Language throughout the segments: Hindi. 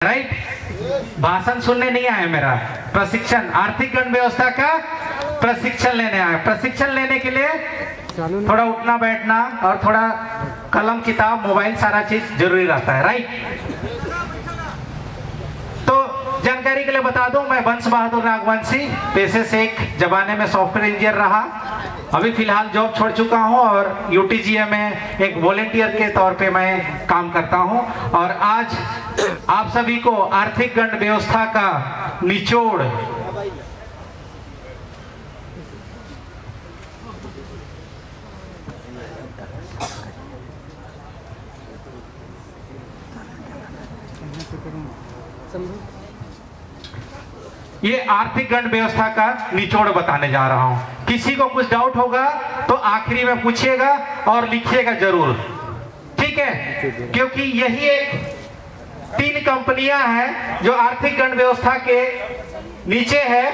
राइट, भाषण सुनने नहीं आया, मेरा प्रशिक्षण, आर्थिक गण व्यवस्था का प्रशिक्षण लेने आया। प्रशिक्षण लेने के लिए थोड़ा उठना बैठना और थोड़ा कलम किताब मोबाइल सारा चीज जरूरी रहता है। राइट, तो जानकारी के लिए बता दूं, मैं वंश बहादुर नागवंशी, पेशे से एक जमाने में सॉफ्टवेयर इंजीनियर रहा, अभी फिलहाल जॉब छोड़ चुका हूं और यूटीजीए में एक वॉलेंटियर के तौर पे मैं काम करता हूं। और आज आप सभी को आर्थिक गण व्यवस्था का निचोड़ ये आर्थिक गण व्यवस्था का निचोड़ बताने जा रहा हूं। किसी को कुछ डाउट होगा तो आखिरी में पूछिएगा और लिखिएगा जरूर, ठीक है? क्योंकि यही एक 3 कंपनियां हैं जो आर्थिक गण व्यवस्था के नीचे है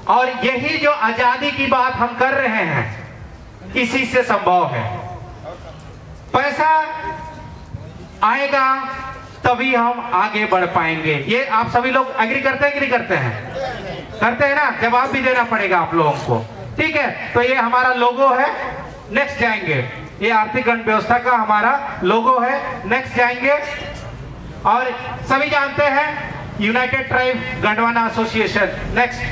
और यही जो आजादी की बात हम कर रहे हैं इसी से संभव है। पैसा आएगा तभी हम आगे बढ़ पाएंगे। ये आप सभी लोग एग्री करते हैं कि नहीं करते हैं? करते हैं ना? जवाब भी देना पड़ेगा आप लोगों को, ठीक है? तो ये हमारा लोगो है, नेक्स्ट जाएंगे। ये आर्थिक गण व्यवस्था का हमारा लोगो है, नेक्स्ट जाएंगे। और सभी जानते हैं United Tribe Gondwana association, next.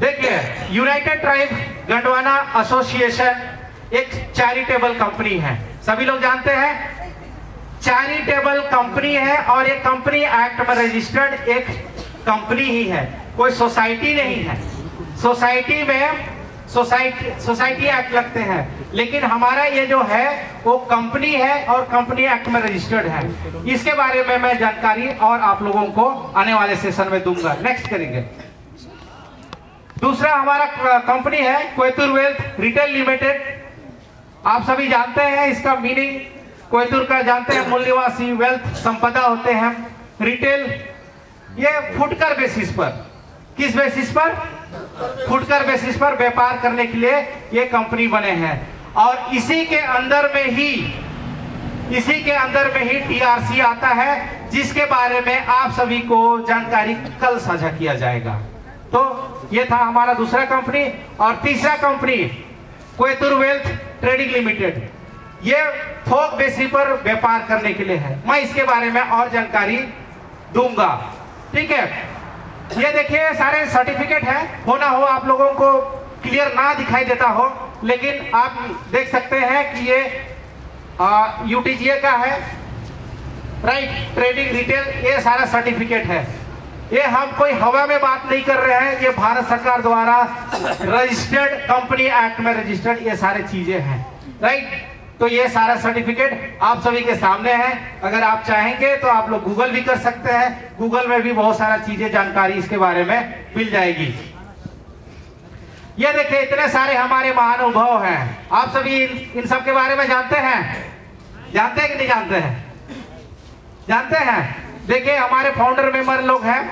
देखिए, यूनाइटेड ट्राइब गंडवाना एसोसिएशन एक चैरिटेबल कंपनी है, सभी लोग जानते हैं चैरिटेबल कंपनी है और एक कंपनी एक्ट में रजिस्टर्ड एक कंपनी ही है, कोई सोसाइटी नहीं है। सोसाइटी में सोसाइटी एक्ट लगते हैं, लेकिन हमारा ये जो है वो कंपनी है और कंपनी एक्ट में रजिस्टर्ड है। इसके बारे में मैं जानकारी और आप लोगों को आने वाले सेशन में दूंगा। नेक्स्ट करेंगे। दूसरा हमारा कंपनी है कोयतुर वेल्थ रिटेल लिमिटेड। आप सभी जानते हैं इसका मीनिंग, कोयतुर का जानते हैं, मूल निवासी, वेल्थ संपदा होते हैं, रिटेल ये फुटकर बेसिस पर, किस बेसिस पर? फुटकर बेसिस पर व्यापार करने के लिए ये कंपनी बने हैं। और इसी के अंदर में ही टीआरसी आता है, जिसके बारे में आप सभी को जानकारी कल साझा किया जाएगा। तो ये था हमारा दूसरा कंपनी। और तीसरा company Koytur wealth trading limited, ये थोक बेसिस पर व्यापार करने के लिए है। मैं इसके बारे में और जानकारी दूंगा, ठीक है? ये देखिए सारे सर्टिफिकेट है, होना हो आप लोगों को क्लियर ना दिखाई देता हो, लेकिन आप देख सकते हैं कि ये यूटीजीए का है, राइट, ट्रेडिंग रिटेल, ये सारा सर्टिफिकेट है। ये हम कोई हवा में बात नहीं कर रहे हैं, ये भारत सरकार द्वारा रजिस्टर्ड, कंपनी एक्ट में रजिस्टर्ड ये सारे चीजें हैं, राइट। तो ये सारा सर्टिफिकेट आप सभी के सामने है। अगर आप चाहेंगे तो आप लोग गूगल भी कर सकते हैं, गूगल में भी बहुत सारा चीजें, जानकारी इसके बारे में मिल जाएगी। ये देखिए इतने सारे हमारे महानुभाव हैं, आप सभी इन सब के बारे में जानते हैं कि नहीं जानते हैं? जानते हैं। देखिए हमारे फाउंडर मेंबर लोग हैं,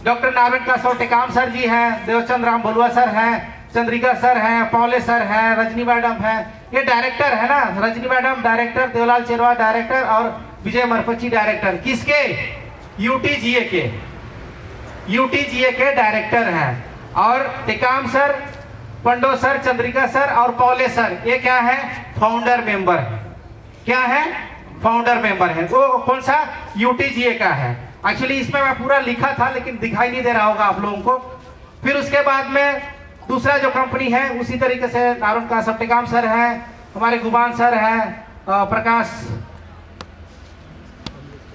डॉक्टर नारायण कासव टेकाम सर जी हैं, देवचंद राम भलुआ सर हैं, चंद्रिका सर हैं, पौले सर हैं, रजनी मैडम हैं, ये डायरेक्टर है ना, Rajni madam director, Devlal Cherwa director और विजय मरपची डायरेक्टर। किसके? यूटीजीए के डायरेक्टर हैं। और टेकाम सर, पंडो सर, चंद्रिका सर और पौले सर, ये क्या है? Founder member. क्या है? फाउंडर मेंबर है। वो कौन सा? यूटीजीए का है। एक्चुअली इसमें मैं पूरा लिखा था लेकिन दिखाई नहीं दे रहा होगा आप लोगों को। फिर उसके बाद में दूसरा जो कंपनी है उसी तरीके से नारुण का सप्टेकाम सर है, हमारे गुमान सर है, प्रकाश,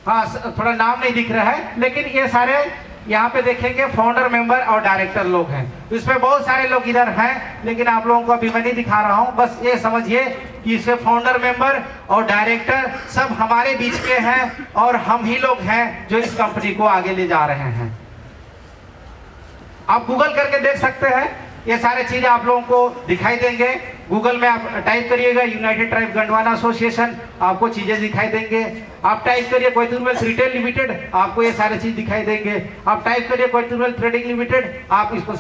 हाँ थोड़ा नाम नहीं दिख रहा है, लेकिन ये सारे यहाँ पे देखेंगे फाउंडर मेंबर और डायरेक्टर लोग हैं। इसमें बहुत सारे लोग इधर हैं, लेकिन आप लोगों को अभी मैं नहीं दिखा रहा हूँ। बस ये समझिए कि इसके फाउंडर मेंबर और डायरेक्टर सब हमारे बीच के हैं और हम ही लोग हैं जो इस कंपनी को आगे ले जा रहे हैं। आप गूगल करके देख सकते हैं, ये सारे चीजें आप लोगों को दिखाई देंगे। गूगल में आप टाइप करिएगा यूनाइटेड ट्राइब गंडवाना एसोसिएशन, आपको चीजें दिखाई देंगे। आप टाइप करिए कोयतुर वेल्थ रिटेल लिमिटेड, आपको ये सारे चीज दिखाई देंगे। आप टाइप करिए कोयतुर वेल्थ ट्रेडिंग लिमिटेड, आप इसको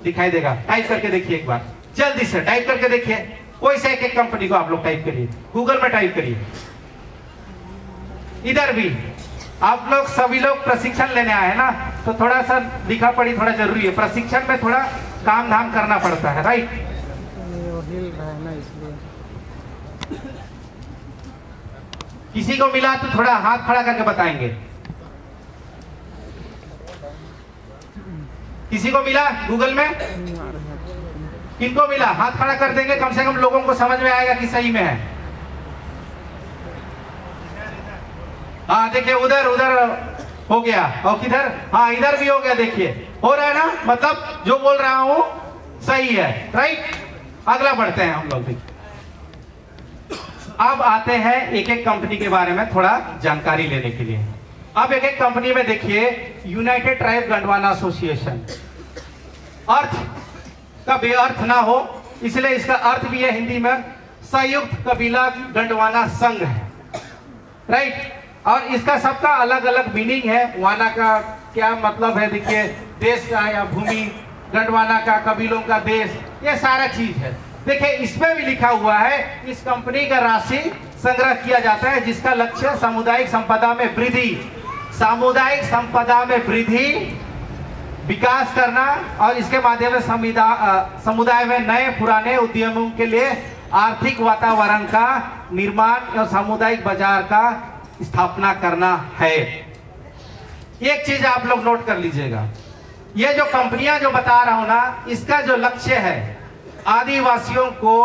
दिखाई देगा। टाइप करके देखिए एक बार, जल्दी से टाइप करके देखिए। कोई से एक कंपनी को आप लोग टाइप करिए, गूगल में टाइप करिए। इधर भी आप लोग सभी लोग प्रशिक्षण लेने आए हैं ना, तो थोड़ा सा लिखा पढ़ी थोड़ा जरूरी है। प्रशिक्षण में थोड़ा काम धाम करना पड़ता है, राइट। किसी को मिला तो थोड़ा हाथ खड़ा करके बताएंगे। किसी को मिला गूगल में? किनको मिला? हाथ खड़ा कर देंगे, कम से कम लोगों को समझ में आएगा कि सही में है। हाँ देखिए, उधर हो गया, और किधर? हाँ इधर भी हो गया। देखिए हो रहा है ना, मतलब जो बोल रहा हूं सही है, राइट। अगला बढ़ते हैं हम लोग भी। अब आते हैं एक एक कंपनी के बारे में थोड़ा जानकारी लेने के लिए। अब एक एक कंपनी में देखिए, यूनाइटेड ट्राइब गंडवाना एसोसिएशन, अर्थ का बेअर्थ ना हो इसलिए इसका अर्थ भी है हिंदी में संयुक्त कबीला गंडवाना संघ है, राइट। और इसका सबका अलग अलग मीनिंग है। वाना का क्या मतलब है, देखिए देश का या भूमि, गंडवाना का कबीलों का देश, ये सारा चीज है। देखिए इसमें भी लिखा हुआ है इस कंपनी का राशि संग्रह किया जाता है जिसका लक्ष्य सामुदायिक संपदा में वृद्धि, सामुदायिक संपदा में वृद्धि, विकास करना और इसके माध्यम से समुदाय में नए पुराने उद्यमों के लिए आर्थिक वातावरण का निर्माण और सामुदायिक बाजार का स्थापना करना है। एक चीज आप लोग नोट कर लीजिएगा, ये जो कंपनियां जो बता रहा हूं ना, इसका जो लक्ष्य है आदिवासियों को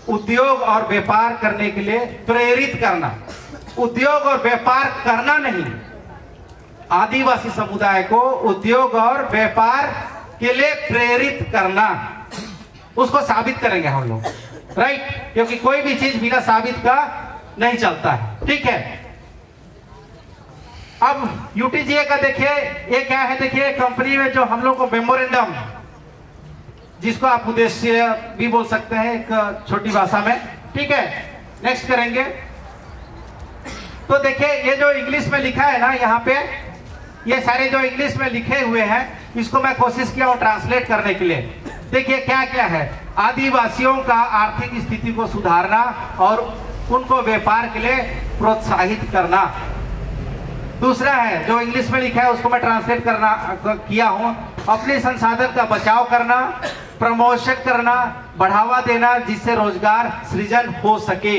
उद्योग और व्यापार करने के लिए प्रेरित करना। उद्योग और व्यापार करना नहीं, आदिवासी समुदाय को उद्योग और व्यापार के लिए प्रेरित करना, उसको साबित करेंगे हम लोग, राइट। क्योंकि कोई भी चीज बिना साबित का नहीं चलता है, ठीक है। अब यूटीजीए का देखिए ये क्या है, देखिए कंपनी में जो हम लोग को मेमोरेंडम, जिसको आप उद्देश्य भी बोल सकते हैं एक छोटी भाषा में, ठीक है। नेक्स्ट करेंगे तो देखिए ये जो इंग्लिश में लिखा है ना, यहाँ पे ये सारे जो इंग्लिश में लिखे हुए हैं, इसको मैं कोशिश किया हूँ ट्रांसलेट करने के लिए। देखिए क्या क्या है, आदिवासियों का आर्थिक स्थिति को सुधारना और उनको व्यापार के लिए प्रोत्साहित करना। दूसरा है जो इंग्लिश में लिखा है उसको मैं ट्रांसलेट किया हूँ, अपने संसाधन का बचाव करना, प्रमोशन करना, बढ़ावा देना जिससे रोजगार सृजन हो सके।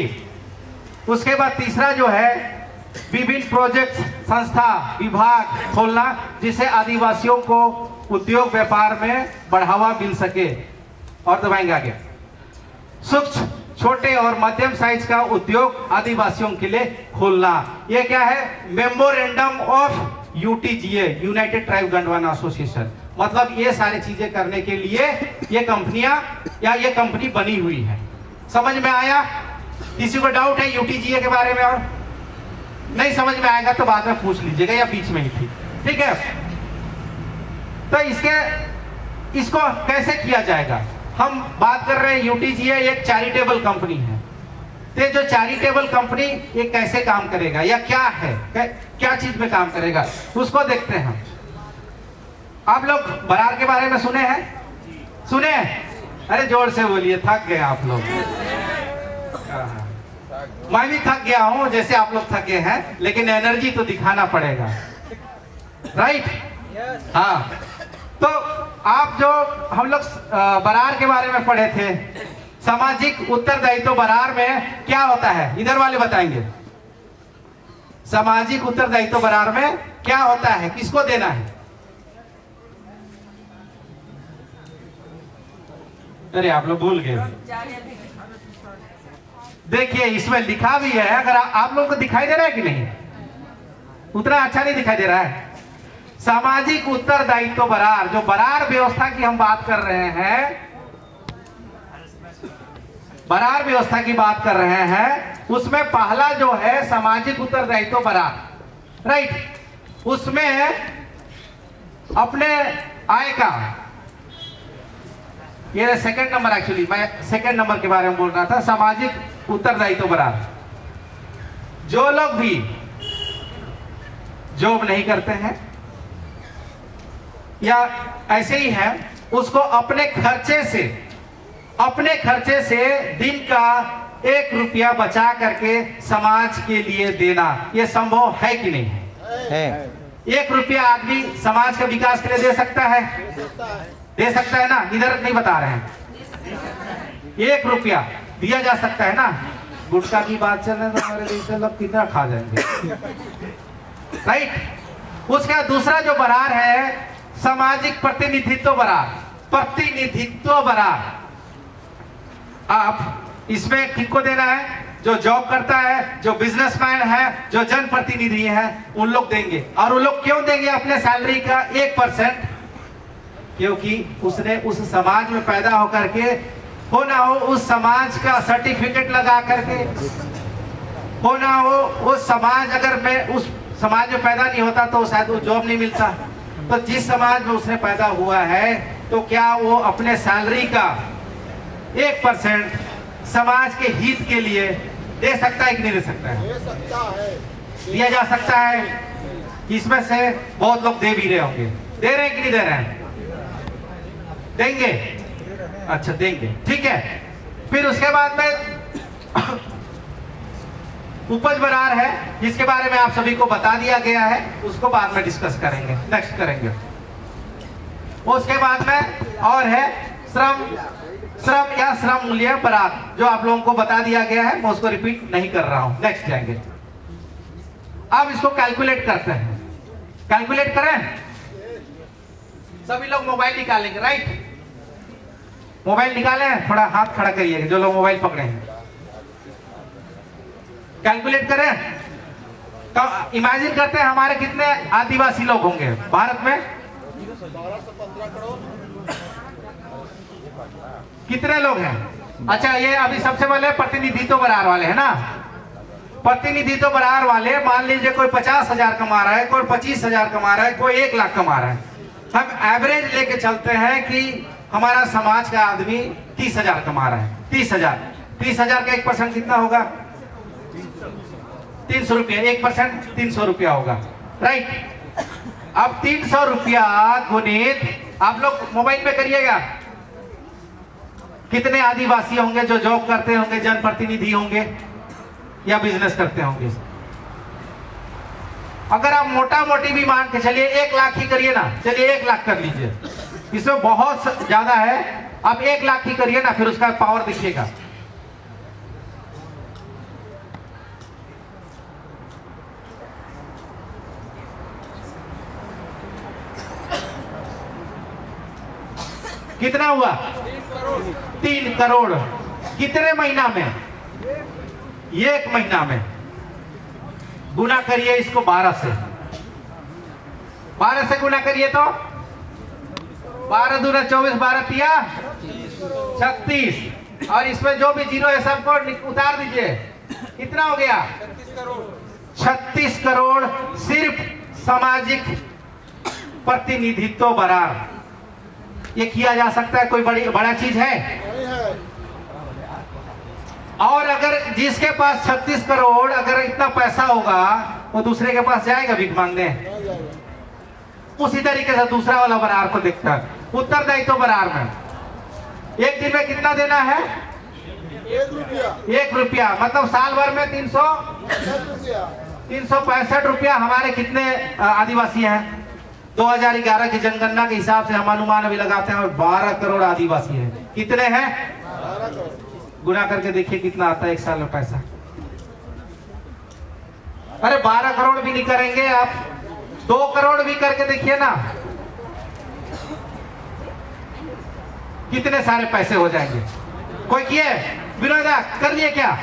उसके बाद तीसरा जो है विभिन्न प्रोजेक्ट, संस्था, विभाग खोलना जिससे आदिवासियों को उद्योग व्यापार में बढ़ावा मिल सके। और दबाएंगे आगे, सूक्ष्म छोटे और मध्यम साइज का उद्योग आदिवासियों के लिए खोलना। ये क्या है, memorandum of UTGA, United Tribe Gondwana Association. मतलब ये सारी चीजें करने के लिए ये कंपनियां या ये कंपनी बनी हुई है। समझ में आया? किसी को डाउट है यूटीजीए के बारे में? और नहीं समझ में आएगा तो बाद में पूछ लीजिएगा या बीच में ही, ठीक है। तो इसको कैसे किया जाएगा, हम बात कर रहे हैं यूटीजीए एक चैरिटेबल कंपनी है। तो जो चैरिटेबल कंपनी ये कैसे काम करेगा या क्या है, क्या चीज में काम करेगा, उसको देखते हैं हम। आप लोग बरार के बारे में सुने हैं? सुने? अरे जोर से बोलिए, थक गए आप लोग। मैं भी थक गया हूं जैसे आप लोग थके हैं, लेकिन एनर्जी तो दिखाना पड़ेगा, राइट। हाँ, तो आप जो हम लोग बरार के बारे में पढ़े थे, सामाजिक उत्तरदायित्व बरार में क्या होता है, इधर वाले बताएंगे। सामाजिक उत्तरदायित्व बरार में क्या होता है, किसको देना है? अरे आप लोग भूल गए। देखिए इसमें लिखा भी है, अगर आप लोगों को दिखाई दे रहा है कि नहीं? उतना अच्छा नहीं दिखाई दे रहा है। सामाजिक उत्तरदायित्व बरार, जो बरार व्यवस्था की हम बात कर रहे हैं, बरार व्यवस्था की बात कर रहे हैं, उसमें पहला जो है सामाजिक उत्तरदायित्व बरार, राइट। उसमें अपने आय का, ये सेकंड नंबर, एक्चुअली मैं सेकंड नंबर के बारे में बोल रहा था, सामाजिक उत्तरदायित्व बरार। जो लोग भी जॉब नहीं करते हैं या ऐसे ही है, उसको अपने खर्चे से अपने खर्चे से दिन का 1 रुपया बचा करके समाज के लिए देना, यह संभव है कि नहीं है? 1 रुपया आदमी समाज के विकास के लिए दे सकता है? दे सकता है ना? इधर नहीं बता रहे हैं। 1 रुपया दिया जा सकता है ना। गुटखा की बात चल रही है तो हमारे देश से लोग कितना खा जाएंगे, राइट। उसका दूसरा जो बरार है सामाजिक प्रतिनिधित्व बरार। प्रतिनिधित्व बरार आप इसमें किसको देना है? जो जॉब करता है, जो बिजनेसमैन है, जो जनप्रतिनिधि है, उन लोग देंगे। और उन लोग क्यों देंगे? अपने सैलरी का 1%, क्योंकि उसने उस समाज में पैदा होकर के हो ना हो उस समाज का सर्टिफिकेट लगा करके, हो ना हो उस समाज, अगर मैं उस समाज में पैदा नहीं होता तो शायद वो जॉब नहीं मिलता। तो जिस समाज में उसने पैदा हुआ है तो क्या वो अपने सैलरी का 1% समाज के हित के लिए दे सकता है कि नहीं दे सकता है? दे सकता है, दिया जा सकता है। इसमें से बहुत लोग दे भी रहे होंगे। दे रहे हैं कि नहीं दे रहे हैं? देंगे, अच्छा देंगे, ठीक है। फिर उसके बाद में उपज बरार है, जिसके बारे में आप सभी को बता दिया गया है, उसको बाद में डिस्कस करेंगे, नेक्स्ट करेंगे। उसके बाद में और है श्रम, श्रम या श्रम मूल्य बरार, जो आप लोगों को बता दिया गया है, मैं उसको रिपीट नहीं कर रहा हूं। नेक्स्ट जाएंगे। अब इसको कैलकुलेट करते हैं। कैलकुलेट करें, सभी लोग मोबाइल निकालेंगे, राइट? मोबाइल निकाले, थोड़ा हाथ खड़ा करिएगा जो लोग मोबाइल पकड़े हैं। कैलकुलेट करें तो इमेजिन करते हैं हमारे कितने आदिवासी लोग होंगे भारत में? 12 से 15 करोड़। कितने लोग हैं? अच्छा, ये अभी सबसे पहले प्रतिनिधित्व बरार वाले है ना। प्रतिनिधित्व बरार वाले मान लीजिए कोई 50,000 कमा रहा है, कोई 25,000 कमा रहा है, कोई 1 लाख कमा रहा है। हम एवरेज लेके चलते हैं कि हमारा समाज का आदमी 30,000 कमा रहा है। 30,000 का 1% कितना होगा? 300 रुपया। 1% 300 रुपया होगा, राइट। अब 300 रुपया गुणित, आप लोग मोबाइल पे करिएगा, कितने आदिवासी होंगे जो जॉब करते होंगे, जनप्रतिनिधि होंगे या बिजनेस करते होंगे? अगर आप मोटा मोटी भी मान के चलिए 1 लाख ही करिए ना, चलिए 1 लाख कर लीजिए, इसमें बहुत ज्यादा है। आप 1 लाख ही करिए ना, फिर उसका पावर दिखिएगा। कितना हुआ? 3 करोड़। कितने महीना में? 1 महीना में। गुना करिए इसको 12 से। 12 से गुना करिए तो 12 दूना 24, 12 तिया 36, और इसमें जो भी जीरो है सबको उतार दीजिए। कितना हो गया? 36 करोड़ सिर्फ सामाजिक प्रतिनिधित्व बरार। ये किया जा सकता है, कोई बड़ा चीज है? और अगर जिसके पास 36 करोड़ अगर इतना पैसा होगा, वो दूसरे के पास जाएगा भीख मांगने? उसी तरीके से दूसरा वाला बरार को देखता है। उत्तरदायित्व बरार में 1 दिन में कितना देना है? 1 रुपया। मतलब साल भर में 365 रुपया। हमारे कितने आदिवासी हैं? 2011 की जनगणना के हिसाब से हम अनुमान अभी लगाते हैं, और 12 करोड़ आदिवासी हैं। कितने हैं? 12 करोड़। गुना करके देखिए कितना आता है 1 साल में पैसा। अरे 12 करोड़ भी नहीं करेंगे आप, 2 करोड़ भी करके देखिए ना, कितने सारे पैसे हो जाएंगे। कोई किए? विनोदा कर लिए क्या?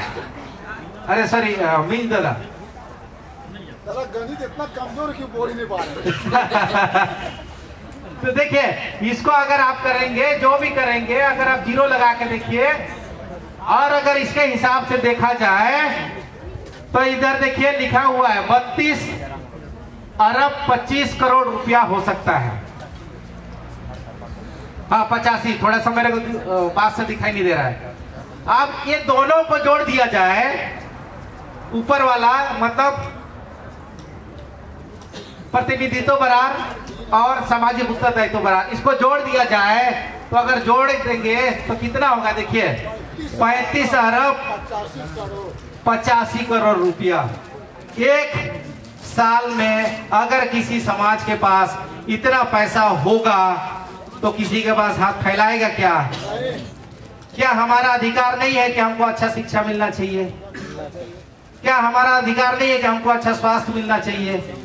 अरे सॉरी मीन दादा, गणित इतना कमजोर क्यों बोल ही नहीं पा रहे? तो देखिए, इसको अगर आप करेंगे, जो भी करेंगे, अगर आप जीरो लगा के देखिए, और अगर इसके हिसाब से देखा जाए तो इधर देखिए लिखा हुआ है 32 अरब 25 करोड़ रुपया हो सकता है। हाँ 85, थोड़ा सा मेरे को बात से दिखाई नहीं दे रहा है। अब ये दोनों को जोड़ दिया जाए, ऊपर वाला मतलब प्रतिनिधित्व बरार और सामाजिक उत्तरदायित्व बरार, इसको जोड़ दिया जाए तो अगर जोड़ देंगे तो कितना होगा देखिए 35 अरब 85 करोड़ रुपया। एक साल में अगर किसी समाज के पास इतना पैसा होगा तो किसी के पास हाथ फैलाएगा क्या? क्या हमारा अधिकार नहीं है कि हमको अच्छा शिक्षा मिलना चाहिए? क्या हमारा अधिकार नहीं है कि हमको अच्छा स्वास्थ्य मिलना चाहिए?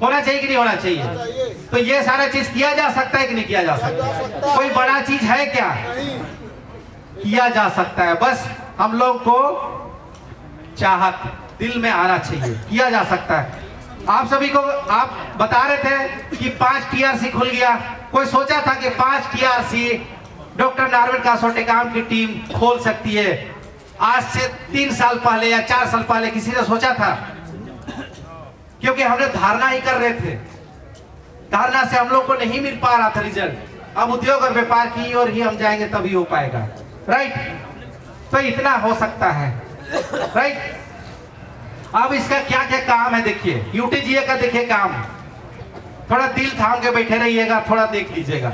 होना चाहिए कि नहीं होना चाहिए? तो ये सारा चीज किया जा सकता है कि नहीं किया जा सकता? कोई बड़ा चीज है क्या? किया जा सकता है, बस हम लोग को चाहत दिल में आना चाहिए, किया जा सकता है। आप सभी को आप बता रहे थे कि 5 TRC खुल गया। कोई सोचा था कि 5 TRC डॉक्टर नारायण कासोटेकाम की टीम खोल सकती है? आज से 3 साल पहले या 4 साल पहले किसी ने सोचा था? क्योंकि हमने धारणा ही कर रहे थे, धारणा से हम लोग को नहीं मिल पा रहा था रिजल्ट। अब उद्योग और व्यापार की ओर ही हम जाएंगे तभी हो पाएगा, राइट? तो इतना हो सकता है, राइट? अब इसका क्या क्या काम है देखिए, UTGA का देखिए काम। थोड़ा दिल थाम के बैठे रहिएगा, थोड़ा देख लीजिएगा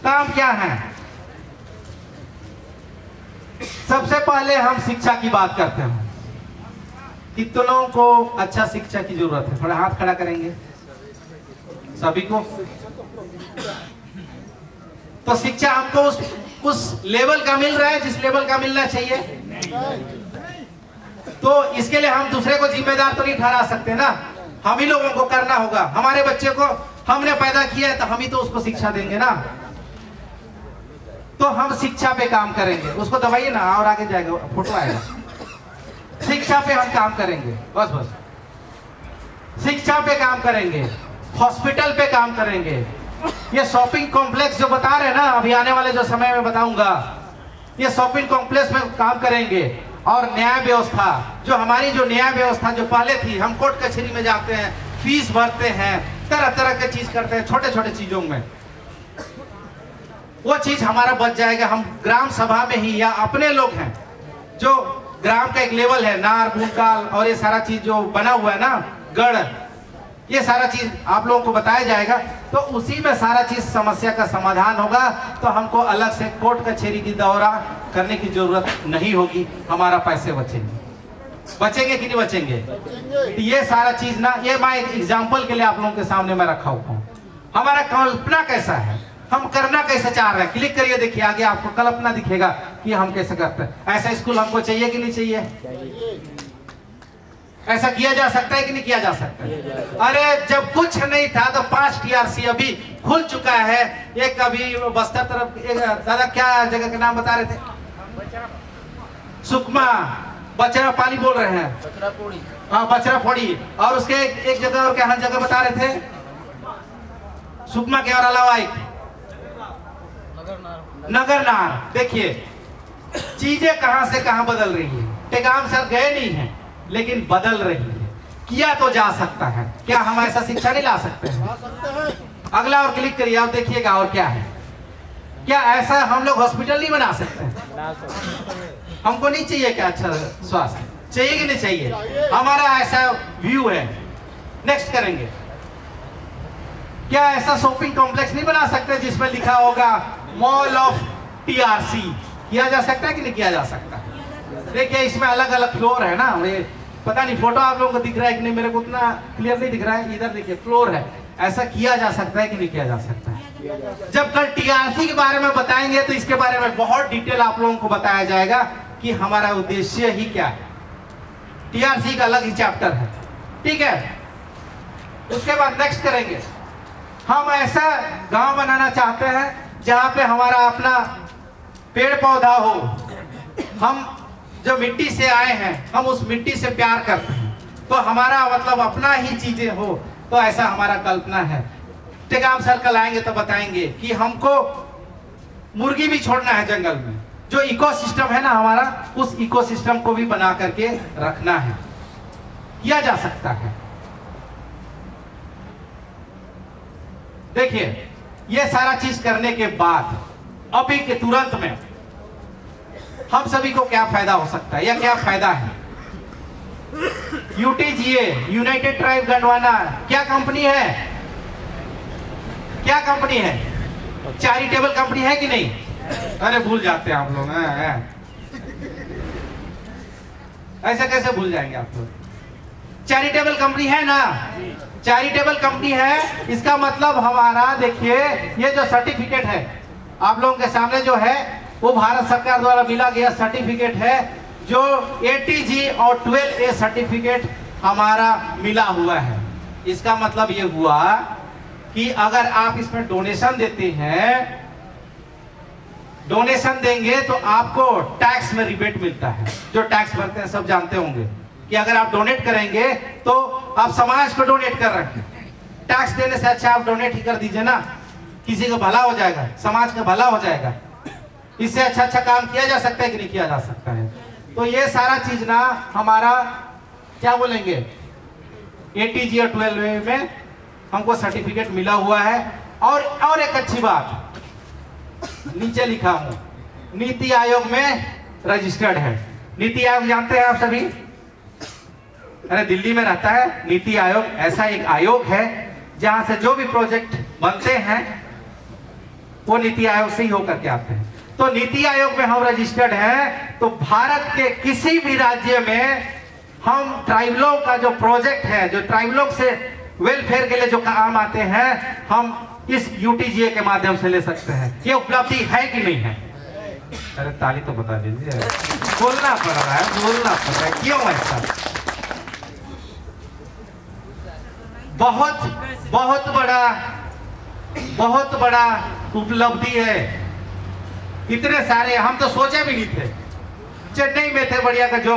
काम क्या है। सबसे पहले हम शिक्षा की बात करते हैं। कितनों को अच्छा शिक्षा की जरूरत है? थोड़ा हाथ खड़ा करेंगे सभी को। तो शिक्षा हमको उस लेवल का मिल रहा है जिस लेवल का मिलना चाहिए? तो इसके लिए हम दूसरे को जिम्मेदार तो नहीं ठहरा सकते ना, हम ही लोगों को करना होगा। हमारे बच्चे को हमने पैदा किया है तो हम ही तो उसको शिक्षा देंगे ना। तो हम शिक्षा पे काम करेंगे। उसको दबाइए ना और आगे जाएगा, फोटो आएगा। शिक्षा पे हम काम करेंगे, बस बस शिक्षा पे काम करेंगे, हॉस्पिटल पे काम करेंगे। ये शॉपिंग कॉम्प्लेक्स जो बता रहे हैं ना, अभी आने वाले जो समय में बताऊंगा, ये शॉपिंग कॉम्प्लेक्स में काम करेंगे। और न्याय व्यवस्था, जो हमारी जो न्याय व्यवस्था जो पहले थी, हम कोर्ट कचहरी में जाते हैं, फीस भरते हैं, तरह तरह के चीज करते हैं, छोटे छोटे चीजों में, वो चीज हमारा बच जाएगा। हम ग्राम सभा में ही, या अपने लोग हैं जो ग्राम का एक लेवल है, नार भूकाल और ये सारा चीज जो बना हुआ है ना, गढ़, ये सारा चीज आप लोगों को बताया जाएगा। तो उसी में सारा चीज समस्या का समाधान होगा। तो हमको अलग से कोर्ट कचहरी की दौरा करने की जरूरत नहीं होगी, हमारा पैसे बचेंगे। बचेंगे कि नहीं बचेंगे? ये सारा चीज ना, ये मैं एक एग्जाम्पल के लिए आप लोगों के सामने मैं रखा हुआ हूँ। हमारा कल्पना कैसा है, हम करना कैसे चाह रहे हैं। क्लिक करिए, देखिए आगे आपको कल्पना दिखेगा कि हम कैसे करते हैं। ऐसा स्कूल हमको चाहिए कि नहीं चाहिए? ऐसा किया जा सकता है कि नहीं किया जा सकता? अरे जब कुछ नहीं था तो 5 TRC अभी खुल चुका है। एक अभी बस्तर तरफ, एक दादा क्या जगह का नाम बता रहे थे? सुकमा, बचरा पाली बोल रहे हैं, हाँ बचरा फोड़ी। और उसके एक जगह और क्या जगह बता रहे थे? सुकमा के और अलावा एक नगरनार। देखिए चीजें कहां से कहां बदल रही है। टेकाम सर गए नहीं है लेकिन बदल रही है। किया तो जा सकता है। क्या हम ऐसा शिक्षा नहीं ला सकते हैं? अगला और क्लिक करिए, आप देखिएगा और क्या है। क्या ऐसा हम लोग हॉस्पिटल नहीं बना सकते हैं? हमको नहीं चाहिए क्या अच्छा स्वास्थ्य? चाहिए कि नहीं चाहिए? हमारा ऐसा व्यू है। नेक्स्ट करेंगे। क्या ऐसा शॉपिंग कॉम्प्लेक्स नहीं बना सकते जिसमें लिखा होगा मॉल ऑफ TRC? किया जा सकता है कि नहीं किया जा सकता? देखिए इसमें अलग अलग फ्लोर है ना। पता नहीं फोटो आप लोगों को दिख रहा है कि नहीं, मेरे को उतना क्लियर नहीं दिख रहा है। इधर देखिए फ्लोर है। ऐसा किया जा सकता है कि नहीं किया जा सकता है? जब कल TRC के बारे में बताएंगे तो इसके बारे में बहुत डिटेल आप लोगों को बताया जाएगा कि हमारा उद्देश्य ही क्या है। TRC का अलग ही चैप्टर है, ठीक है। उसके बाद नेक्स्ट करेंगे। हम ऐसा गांव बनाना चाहते हैं जहां पे हमारा अपना पेड़ पौधा हो। हम जो मिट्टी से आए हैं, हम उस मिट्टी से प्यार करते हैं, तो हमारा मतलब अपना ही चीजें हो। तो ऐसा हमारा कल्पना है। टेकाम सर्कल आएंगे तो बताएंगे कि हमको मुर्गी भी छोड़ना है जंगल में। जो इकोसिस्टम है ना हमारा, उस इकोसिस्टम को भी बना करके रखना है। किया जा सकता है। देखिए ये सारा चीज करने के बाद अभी के तुरंत में हम सभी को क्या फायदा हो सकता है या क्या फायदा है? UTGA, यूनाइटेड ट्राइब गंडवाना, क्या कंपनी है? क्या कंपनी है? चैरिटेबल कंपनी है कि नहीं? अरे भूल जाते हैं आप लोग, ऐसे कैसे भूल जाएंगे आप लोग? चैरिटेबल कंपनी है ना? चैरिटेबल कंपनी है, इसका मतलब हमारा देखिए ये जो सर्टिफिकेट है आप लोगों के सामने जो है वो भारत सरकार द्वारा मिला गया सर्टिफिकेट है, जो ATG और 12A सर्टिफिकेट हमारा मिला हुआ है। इसका मतलब ये हुआ कि अगर आप इसमें डोनेशन देते हैं, डोनेशन देंगे तो आपको टैक्स में रिबेट मिलता है। जो टैक्स भरते हैं सब जानते होंगे कि अगर आप डोनेट करेंगे तो आप समाज को डोनेट कर रहे हैं। टैक्स देने से अच्छा आप डोनेट ही कर दीजिए ना, किसी का भला हो जाएगा, समाज का भला हो जाएगा। इससे अच्छा काम किया जा सकता है कि नहीं किया जा सकता है? तो ये सारा चीज ना हमारा क्या बोलेंगे ATG और 12A में हमको सर्टिफिकेट मिला हुआ है। और एक अच्छी बात नीचे लिखा हूं, नीति आयोग में रजिस्टर्ड है। नीति आयोग जानते हैं आप सभी? अरे दिल्ली में रहता है नीति आयोग। ऐसा एक आयोग है जहां से जो भी प्रोजेक्ट बनते हैं वो नीति आयोग से ही होकर के आते हैं। तो नीति आयोग में हम रजिस्टर्ड हैं। तो भारत के किसी भी राज्य में हम ट्राइबलों का जो प्रोजेक्ट है, जो ट्राइबलों से वेलफेयर के लिए जो काम आते हैं, हम इस UTGA के माध्यम से ले सकते हैं। ये उपलब्धि है कि नहीं है? अरे ताली तो बता दीजिए। बोलना पड़ रहा है, बोलना पड़ रहा है, क्यों ऐसा? बहुत बड़ा उपलब्धि है। इतने सारे हम तो सोचे भी नहीं थे। चेन्नई में थे, बढ़िया का जॉब